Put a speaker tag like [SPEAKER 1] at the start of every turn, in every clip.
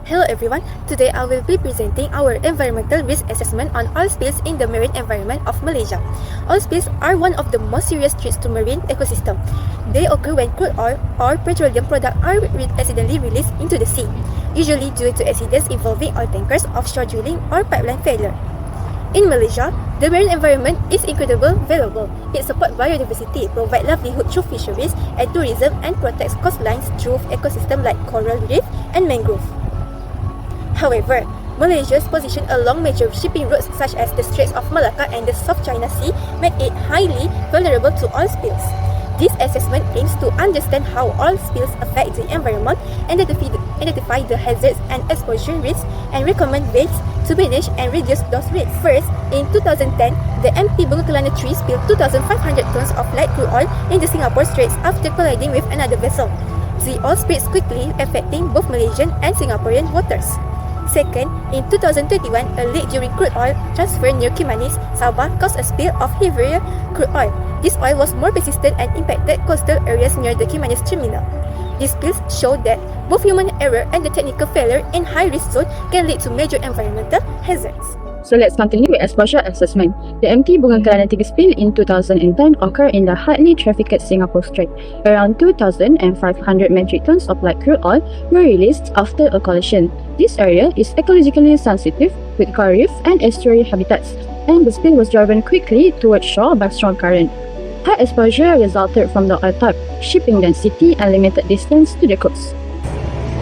[SPEAKER 1] Hello everyone, today I will be presenting our environmental risk assessment on oil spills in the marine environment of Malaysia. Oil spills are one of the most serious threats to marine ecosystem. They occur when crude oil or petroleum products are accidentally released into the sea, usually due to accidents involving oil tankers, offshore drilling, or pipeline failure. In Malaysia, the marine environment is incredibly valuable. It supports biodiversity, provides livelihood through fisheries and tourism, and protects coastlines through ecosystems like coral reef and mangrove. However, Malaysia's position along major shipping routes such as the Straits of Malacca and the South China Sea make it highly vulnerable to oil spills. This assessment aims to understand how oil spills affect the environment, identify the hazards and exposure risks, and recommend ways to manage and reduce those risks. First, in 2010, the MT Bunga Kelana 3 spilled 2,500 tons of light crude oil in the Singapore Straits after colliding with another vessel. The oil spreads quickly, affecting both Malaysian and Singaporean waters. Second, in 2021, a leak during crude oil transfer near Kimanis, Sabah caused a spill of heavier crude oil. This oil was more persistent and impacted coastal areas near the Kimanis terminal. These spills show that both human error and the technical failure in high-risk zones can lead to major environmental hazards.
[SPEAKER 2] So let's continue with exposure assessment. The MT Bunga Kelana 3 spill in 2010 occurred in the highly trafficked Singapore Strait. Around 2,500 metric tons of light crude oil were released after a collision. This area is ecologically sensitive with coral reef and estuary habitats, and the spill was driven quickly towards shore by strong current. High exposure resulted from the oil type, shipping density, and limited distance to the coast.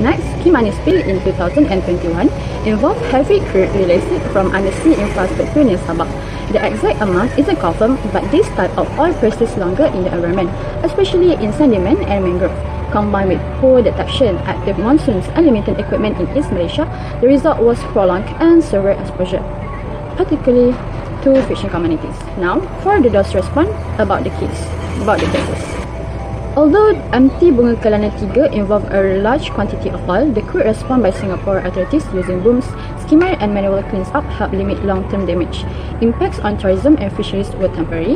[SPEAKER 2] Next, Kimanis spill in 2021 involved heavy crude released from undersea infrastructure near Sabah. The exact amount isn't confirmed, but this type of oil persists longer in the environment, especially in sediment and mangrove. Combined with poor detection, active monsoons, and limited equipment in East Malaysia, the result was prolonged and severe exposure, particularly to fishing communities. Now, for the DOS response about the cases. Although MT Bunga Kelana 3 involved a large quantity of oil, the quick response by Singapore authorities using booms, skimmer and manual cleans-up helped limit long-term damage. Impacts on tourism and fisheries were temporary,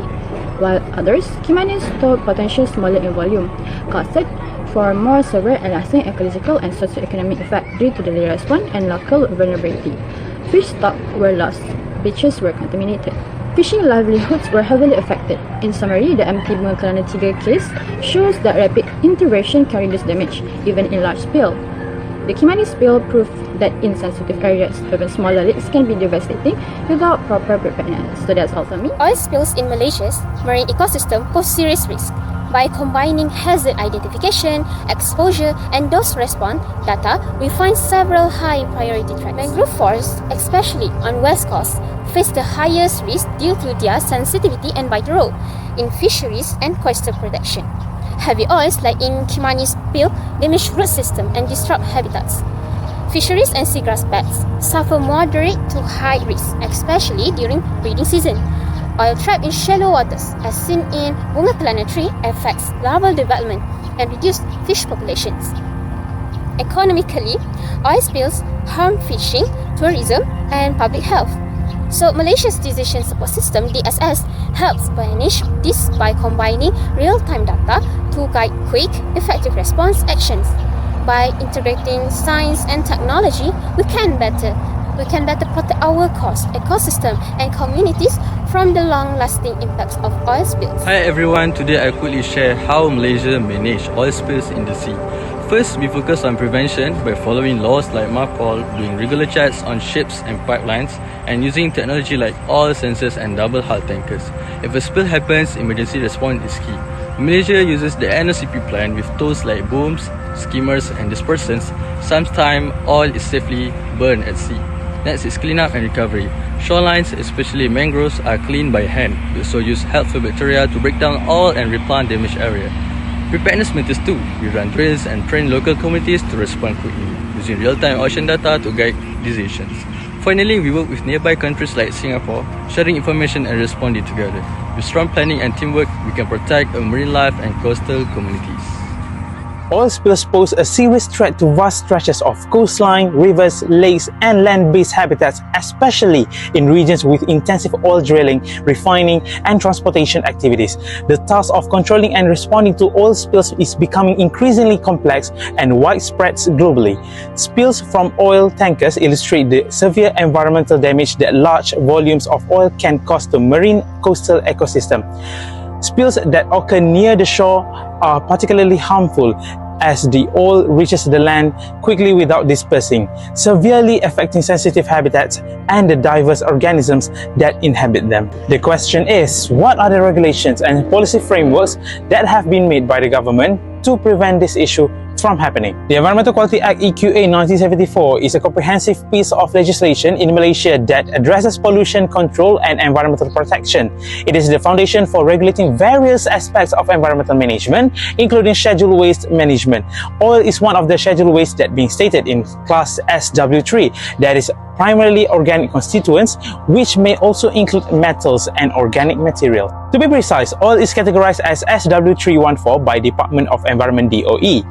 [SPEAKER 2] while others, Kimanis told potential smaller in volume, costed for more severe and lasting ecological and socio-economic effect due to the delay response and local vulnerability. Fish stock were lost, beaches were contaminated. Fishing livelihoods were heavily affected. In summary, the MT Bunga Kelana 3 case shows that rapid intervention can reduce damage, even in large scale. The Kimanis spill proved that in sensitive areas, even smaller leaks can be devastating without proper preparedness. So that's all from me.
[SPEAKER 3] Oil spills in Malaysia's marine ecosystem pose serious risk. By combining hazard identification, exposure, and dose response data, we find several high priority threats. Mangrove forests, especially on West Coast, face the highest risk due to their sensitivity and vital role in fisheries and coastal protection. Heavy oils like in Kimanis spill damage root system and disrupt habitats. Fisheries and seagrass beds suffer moderate to high risk, especially during breeding season. Oil trapped in shallow waters, as seen in Bunga Kelana 3, affects larval development and reduced fish populations. Economically, oil spills harm fishing, tourism, and public health. So Malaysia's Decision Support System (DSS) helps manage this by combining real-time data to guide quick, effective response actions. By integrating science and technology, we can better protect our coast, ecosystem, and communities from the long-lasting impacts of oil spills.
[SPEAKER 4] Hi everyone, today I quickly share how Malaysia manage oil spills in the sea. First, we focus on prevention by following laws like MARPOL, doing regular checks on ships and pipelines, and using technology like oil sensors and double hull tankers. If a spill happens, emergency response is key. Malaysia uses the NOCP plan with tools like booms, skimmers, and dispersants. Sometimes oil is safely burned at sea. Next is cleanup and recovery. Shorelines, especially mangroves, are cleaned by hand. We also use helpful bacteria to break down oil and replant damaged area. Preparedness matters too. We run drills and train local communities to respond quickly, using real-time ocean data to guide decisions. Finally, we work with nearby countries like Singapore, sharing information and responding together. With strong planning and teamwork, we can protect our marine life and coastal communities.
[SPEAKER 5] Oil spills pose a serious threat to vast stretches of coastline, rivers, lakes, and land-based habitats, especially in regions with intensive oil drilling, refining, and transportation activities. The task of controlling and responding to oil spills is becoming increasingly complex and widespread globally. Spills from oil tankers illustrate the severe environmental damage that large volumes of oil can cause to marine coastal ecosystem. Spills that occur near the shore are particularly harmful as the oil reaches the land quickly without dispersing, severely affecting sensitive habitats and the diverse organisms that inhabit them. The question is, what are the regulations and policy frameworks that have been made by the government to prevent this issue from happening? The Environmental Quality Act EQA 1974 is a comprehensive piece of legislation in Malaysia that addresses pollution control and environmental protection. It is the foundation for regulating various aspects of environmental management, including scheduled waste management. Oil is one of the scheduled waste that being stated in class SW3, that is primarily organic constituents, which may also include metals and organic material. To be precise, oil is categorized as SW314 by Department of Environment DOE.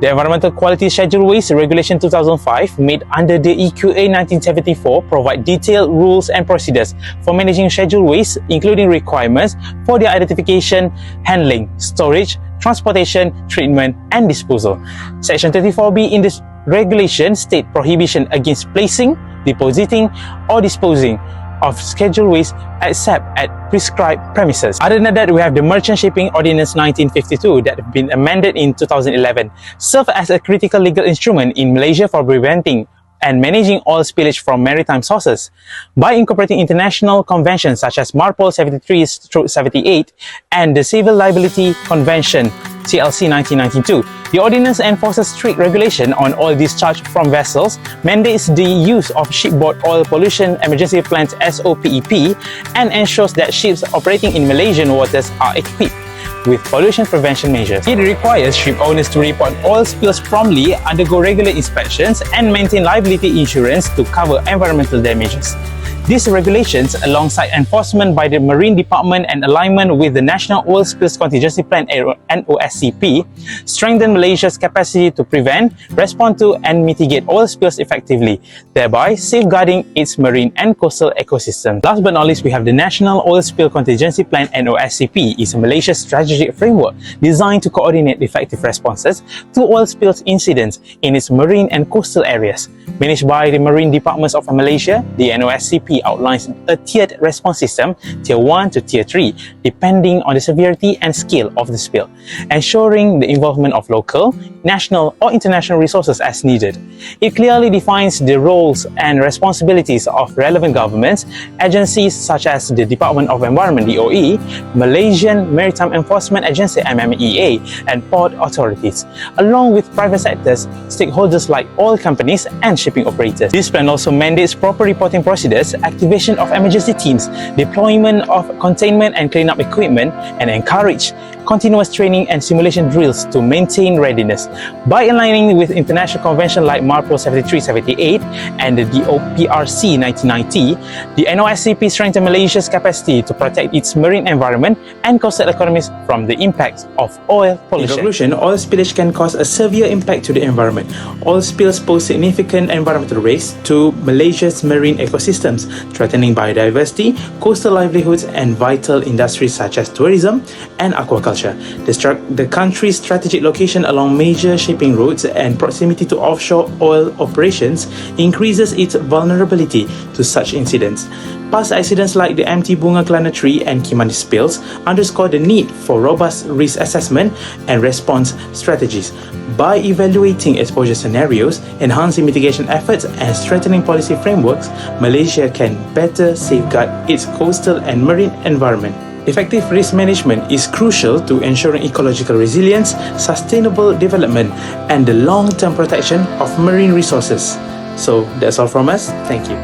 [SPEAKER 5] The Environmental Quality Schedule Waste Regulation 2005, made under the EQA 1974, provide detailed rules and procedures for managing scheduled waste, including requirements for their identification, handling, storage, transportation, treatment, and disposal. Section 34B in this regulation state prohibition against placing, depositing, or disposing of scheduled waste except at prescribed premises. Other than that, we have the Merchant Shipping Ordinance 1952 that have been amended in 2011, serve as a critical legal instrument in Malaysia for preventing and managing oil spillage from maritime sources. By incorporating international conventions such as MARPOL 73/78 and the Civil Liability Convention CLC 1992, the ordinance enforces strict regulation on oil discharge from vessels, mandates the use of shipboard oil pollution emergency plans SOPEP, and ensures that ships operating in Malaysian waters are equipped with pollution prevention measures. It requires ship owners to report oil spills promptly, undergo regular inspections, and maintain liability insurance to cover environmental damages. These regulations, alongside enforcement by the Marine Department and alignment with the National Oil Spills Contingency Plan (NOSCP), strengthen Malaysia's capacity to prevent, respond to, and mitigate oil spills effectively, thereby safeguarding its marine and coastal ecosystem. Last but not least, we have the National Oil Spill Contingency Plan (NOSCP), is Malaysia's strategic framework designed to coordinate effective responses to oil spills incidents in its marine and coastal areas. Managed by the Marine Departments of Malaysia, the NOSCP outlines a tiered response system, Tier 1 to Tier 3, depending on the severity and scale of the spill, ensuring the involvement of local, national, or international resources as needed. It clearly defines the roles and responsibilities of relevant governments, agencies such as the Department of Environment DOE, Malaysian Maritime Enforcement Agency MMEA, and port authorities, along with private sectors, stakeholders like oil companies and shipping operators. This plan also mandates proper reporting procedures, activation of emergency teams, deployment of containment and cleanup equipment, and encourage continuous training and simulation drills to maintain readiness. By aligning with international conventions like MARPOL 73/78 and the DOPRC 1990, the NOSCP strengthened Malaysia's capacity to protect its marine environment and coastal economies from the impacts of oil pollution. In conclusion, oil spillage can cause a severe impact to the environment. Oil spills pose significant environmental risks to Malaysia's marine ecosystems, threatening biodiversity, coastal livelihoods, and vital industries such as tourism and aquaculture. The country's strategic location along major shipping routes and proximity to offshore oil operations increases its vulnerability to such incidents. Past accidents like the MT Bunga Kelana Tree and Kimandi spills underscore the need for robust risk assessment and response strategies. By evaluating exposure scenarios, enhancing mitigation efforts, and strengthening policy frameworks, Malaysia can better safeguard its coastal and marine environment. Effective risk management is crucial to ensuring ecological resilience, sustainable development, and the long-term protection of marine resources. So that's all from us. Thank you.